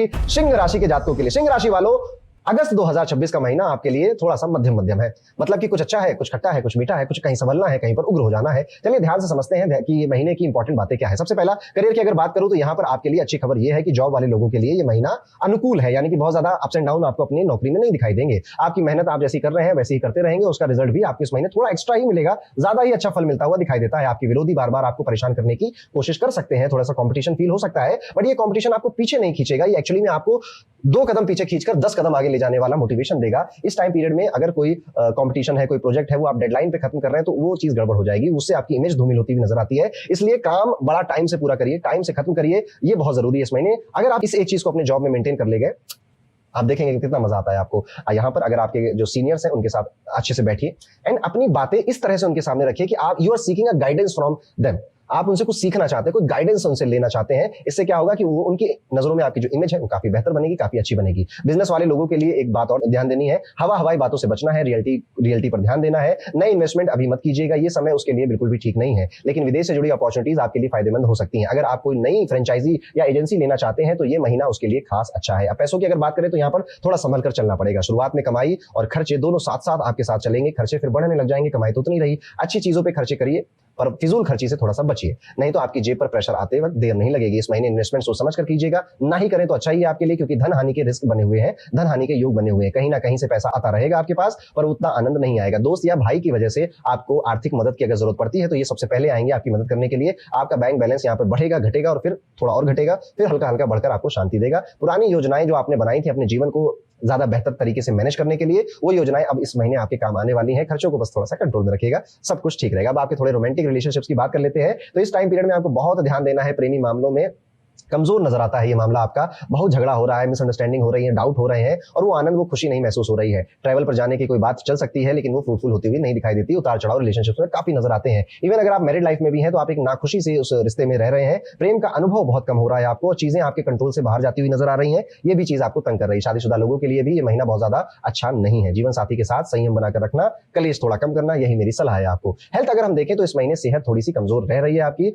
सिंह राशि के जातकों के लिए, सिंह राशि वालों, अगस्त 2026 का महीना आपके लिए थोड़ा सा मध्यम मध्यम है। मतलब कि कुछ अच्छा है, कुछ खट्टा है, कुछ मीठा है, कुछ कहीं संभलना है, कहीं पर उग्र हो जाना है। चलिए ध्यान से समझते हैं कि ये महीने की इंपॉर्टेंट बातें क्या है। सबसे पहला, करियर की अगर बात करूं तो यहां पर आपके लिए अच्छी खबर यह है कि जॉब वाले लोगों के लिए ये महीना अनुकूल है, यानी कि बहुत ज्यादा अप्स एंड डाउन आपको अपनी नौकरी में नहीं दिखाई देंगे। आपकी मेहनत आप जैसी कर रहे हैं वैसे ही करते रहेंगे, उसका रिजल्ट भी आपको इस महीने थोड़ा एक्स्ट्रा ही मिलेगा, ज्यादा ही अच्छा फल मिलता हुआ दिखाई देता है। आपके विरोधी बार बार आपको परेशान करने की कोशिश कर सकते हैं, थोड़ा सा कॉम्पिटिशन फील हो सकता है, बट ये कॉम्पिटिशन आपको पीछे नहीं खींचेगा, ये एक्चुअली में आपको 2 कदम पीछे खींचकर 10 कदम आगे ले जाने वाला मोटिवेशन देगा। इस टाइम पीरियड में अगर कोई कंपटीशन है, कोई प्रोजेक्ट है, वो आप डेडलाइन पे खत्म कर रहे हैं तो वो चीज गड़बड़ हो जाएगी, उससे आपकी इमेज धूमिल होती हुई नजर आती है। इसलिए काम बड़ा टाइम से पूरा करिए, टाइम से खत्म करिए, ये बहुत जरूरी है इस महीने। अगर आप इस एक चीज को अपने जॉब में मेंटेन कर ले गए, आप देखेंगे कि कितना मजा आता है आपको। यहाँ पर अगर आपके जो सीनियर्स हैं उनके साथ अच्छे से बैठिए एंड अपनी बातें इस तरह से उनके सामने रखिए कि आप you are seeking a guidance from them, आप उनसे कुछ सीखना चाहते हैं, कोई गाइडेंस उनसे लेना चाहते हैं। इससे क्या होगा कि वो उनकी नजरों में आपकी जो इमेज है वो काफी बेहतर बनेगी, काफी अच्छी बनेगी। बिजनेस वाले लोगों के लिए एक बात और ध्यान देनी है, हवाई बातों से बचना है, रियलिटी पर ध्यान देना है। नए इन्वेस्टमेंट अभी मत कीजिएगा, ये समय उसके लिए बिल्कुल भी ठीक नहीं है। लेकिन विदेश से जुड़ी अपॉर्चुनिटीज आपके लिए फायदेमंद हो सकती हैं। अगर आप कोई नई फ्रेंचाइजी या एजेंसी लेना चाहते हैं तो ये महीना उसके लिए खास अच्छा है। अब पैसों की अगर बात करें तो यहाँ पर थोड़ा संभल कर चलना पड़ेगा। शुरुआत में कमाई और खर्चे दोनों साथ साथ आपके साथ चलेंगे, खर्चे फिर बढ़ने लग जाएंगे, कमाई तो उतनी रही। अच्छी चीजों पर खर्चे करिए पर फिजूल खर्ची से थोड़ा सा बचिए, नहीं तो आपकी जेब पर प्रेशर आते वक्त देर नहीं लगेगी। इस महीने इन्वेस्टमेंट सोच समझ कर कीजिएगा, ना ही करें तो अच्छा ही है आपके लिए, क्योंकि धन हानि के रिस्क बने हुए हैं, धन हानि के योग बने हुए हैं। कहीं ना कहीं से पैसा आता रहेगा आपके पास, पर उतना आनंद नहीं आएगा। दोस्त या भाई की वजह से आपको आर्थिक मदद की अगर जरूरत पड़ती है तो ये सबसे पहले आएंगे आपकी मदद करने के लिए। आपका बैंक बैलेंस यहाँ पर बढ़ेगा, घटेगा और फिर थोड़ा और घटेगा, फिर हल्का हल्का बढ़कर आपको शांति देगा। पुरानी योजनाएं जो आपने बनाई थी अपने जीवन को ज्यादा बेहतर तरीके से मैनेज करने के लिए, वो योजनाएं अब इस महीने आपके काम आने वाली हैं। खर्चों को बस थोड़ा सा कंट्रोल में रखिएगा, सब कुछ ठीक रहेगा। अब आपके थोड़े रोमांटिक रिलेशनशिप्स की बात कर लेते हैं तो इस टाइम पीरियड में आपको बहुत ध्यान देना है। प्रेमी मामलों में कमजोर नजर आता है ये मामला आपका, बहुत झगड़ा हो रहा है, मिसअंडरस्टैंडिंग हो रही है, डाउट हो रहे हैं और वो आनंद, वो खुशी नहीं महसूस हो रही है। ट्रैवल पर जाने की कोई बात चल सकती है लेकिन वो फ्रूटफुल होती हुई नहीं दिखाई देती। उतार चढ़ाव रिलेशनशिप में काफी नजर आते हैं। इवन अगर आप मैरिड लाइफ में भी हैं तो आप एक नाखुशी से उस रिश्ते में रह रहे हैं, प्रेम का अनुभव बहुत कम हो रहा है आपको और चीजें आपके कंट्रोल से बाहर जाती हुई नजर आ रही है। ये भी चीज आपको तंग कर रही है। शादीशुदा लोगों के लिए भी ये महीना बहुत ज्यादा अच्छा नहीं है। जीवन साथी के साथ संयम बनाकर रखना, कलेश थोड़ा कम करना, यही मेरी सलाह है आपको। हेल्थ अगर हम देखें तो इस महीने सेहत थोड़ी सी कमजोर रह रही है आपकी।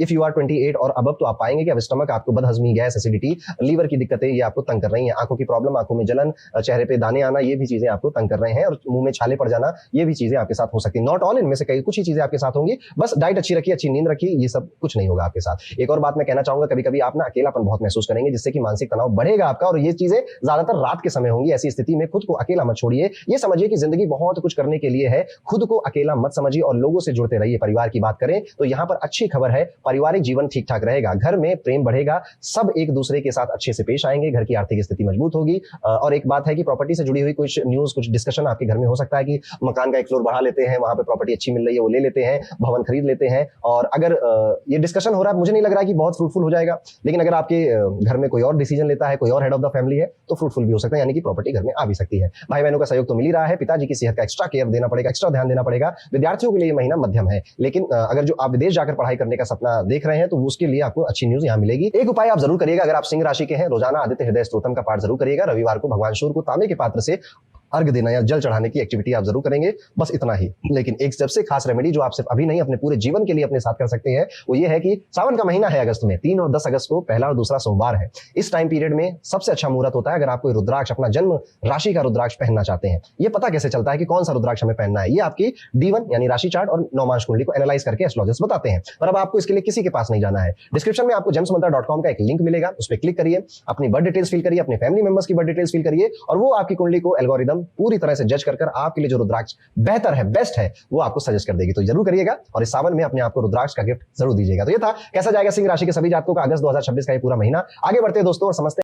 इफ यू आर 28 और अब तो आप पाएंगे कि अब स्टमक आपको बदहजमी, गैस, एसिडिटी, लीवर की दिक्कतें ये आपको तंग कर रही हैं। आंखों की प्रॉब्लम, आंखों में जलन, चेहरे पे दाने आना, ये भी चीजें आपको तंग कर रहे हैं और मुंह में छाले पड़ जाना, ये भी चीजें आपके साथ हो सकती है। नॉट ऑल, इनमें से कई कुछ ही चीजें आपके साथ होंगी। बस डाइट अच्छी रखिए, अच्छी नींद रखिए, ये सब कुछ नहीं होगा आपके साथ। एक और बात मैं कहना चाहूंगा, कभी कभी आप ना अकेलापन बहुत महसूस करेंगे जिससे कि मानसिक तनाव बढ़ेगा आपका और ये चीजें ज्यादातर रात के समय होंगी। ऐसी स्थिति में खुद को अकेला मत छोड़िए। ये समझिए कि जिंदगी बहुत कुछ करने के लिए है, खुद को अकेला मत समझिए और लोगों से जुड़ते रहिए। परिवार की बात करें तो यहाँ पर अच्छी खबर है, पारिवारिक जीवन ठीक ठाक रहेगा, घर में प्रेम बढ़ेगा, सब एक दूसरे के साथ अच्छे से पेश आएंगे, घर की आर्थिक स्थिति मजबूत होगी। और एक बात है कि प्रॉपर्टी से जुड़ी हुई कुछ न्यूज, कुछ डिस्कशन आपके घर में हो सकता है कि मकान का एक फ्लोर बढ़ा लेते हैं, वहां पे प्रॉपर्टी अच्छी मिल रही है, वो ले लेते हैं, भवन खरीद लेते हैं। और अगर ये डिस्कशन हो रहा है, मुझे नहीं लग रहा है कि बहुत फ्रूटफुल हो जाएगा, लेकिन अगर आपके घर में कोई और डिसीजन लेता है, कोई और हेड ऑफ द फैमिली है तो फ्रूटफुल भी हो सकता है, यानी कि प्रॉपर्टी घर में आ भी सकती है। भाई बहनों का सहयोग तो मिल ही रहा है, पिताजी की सेहत का एक्स्ट्रा केयर देना पड़ेगा, एक्स्ट्रा ध्यान देना पड़ेगा। विद्यार्थियों के लिए महीना मध्यम है, लेकिन अगर जो आप विदेश जाकर पढ़ाई करने का सपना देख रहे हैं तो उसके लिए आपको अच्छी न्यूज यहाँ मिलेगी। एक उपाय आप जरूर करिएगा, अगर आप सिंह राशि के हैं, रोजाना आदित्य हृदय स्तोत्रम का पाठ जरूर करिएगा। रविवार को भगवान सूर्य को तांबे के पात्र से अर्घ देना या जल चढ़ाने की एक्टिविटी आप जरूर करेंगे, बस इतना ही। लेकिन एक सबसे खास रेमेडी जो आप सिर्फ अभी नहीं अपने पूरे जीवन के लिए अपने साथ कर सकते हैं वो ये है कि सावन का महीना है अगस्त में, 3 और 10 अगस्त को पहला और दूसरा सोमवार है। इस टाइम पीरियड में सबसे अच्छा मुहूर्त होता है अगर आप कोई रुद्राक्ष, अपना जन्म राशि का रुद्राक्ष पहनना चाहते हैं। ये पता कैसे चलता है कि कौन सा रुद्राक्ष हमें पहनना है? ये आपकी D1 यानी राशि चार्ट और नवमांश कुंडली को एनालाइज करके एस्ट्रोलॉजर्स बताते हैं। पर अब आपको इसके लिए किसी के पास नहीं जाना है। डिस्क्रिप्शन में आपको gemsmantra.com का एक लिंक मिलेगा, उस पर क्लिक करिए, अपनी बर्थ डिटेल्स फिल करिए, अपने फैमिली मेंबर्स की बर्थ डिटेल्स फिल करिए और वो आपकी कुंडली को एल्गोरिदम पूरी तरह से कर आपके लिए जो रुद्राक्ष बेहतर है, बेस्ट है, वो आपको सजेस्ट कर देगी। तो जरूर करिएगा और इस सावन में अपने आप को रुद्राक्ष का गिफ्ट जरूर दीजिएगा। तो ये था कैसा जाएगा सिंह राशि के सभी जातकों का अगस्त 2026 का ये पूरा महीना। आगे बढ़ते हैं दोस्तों और समझते हैं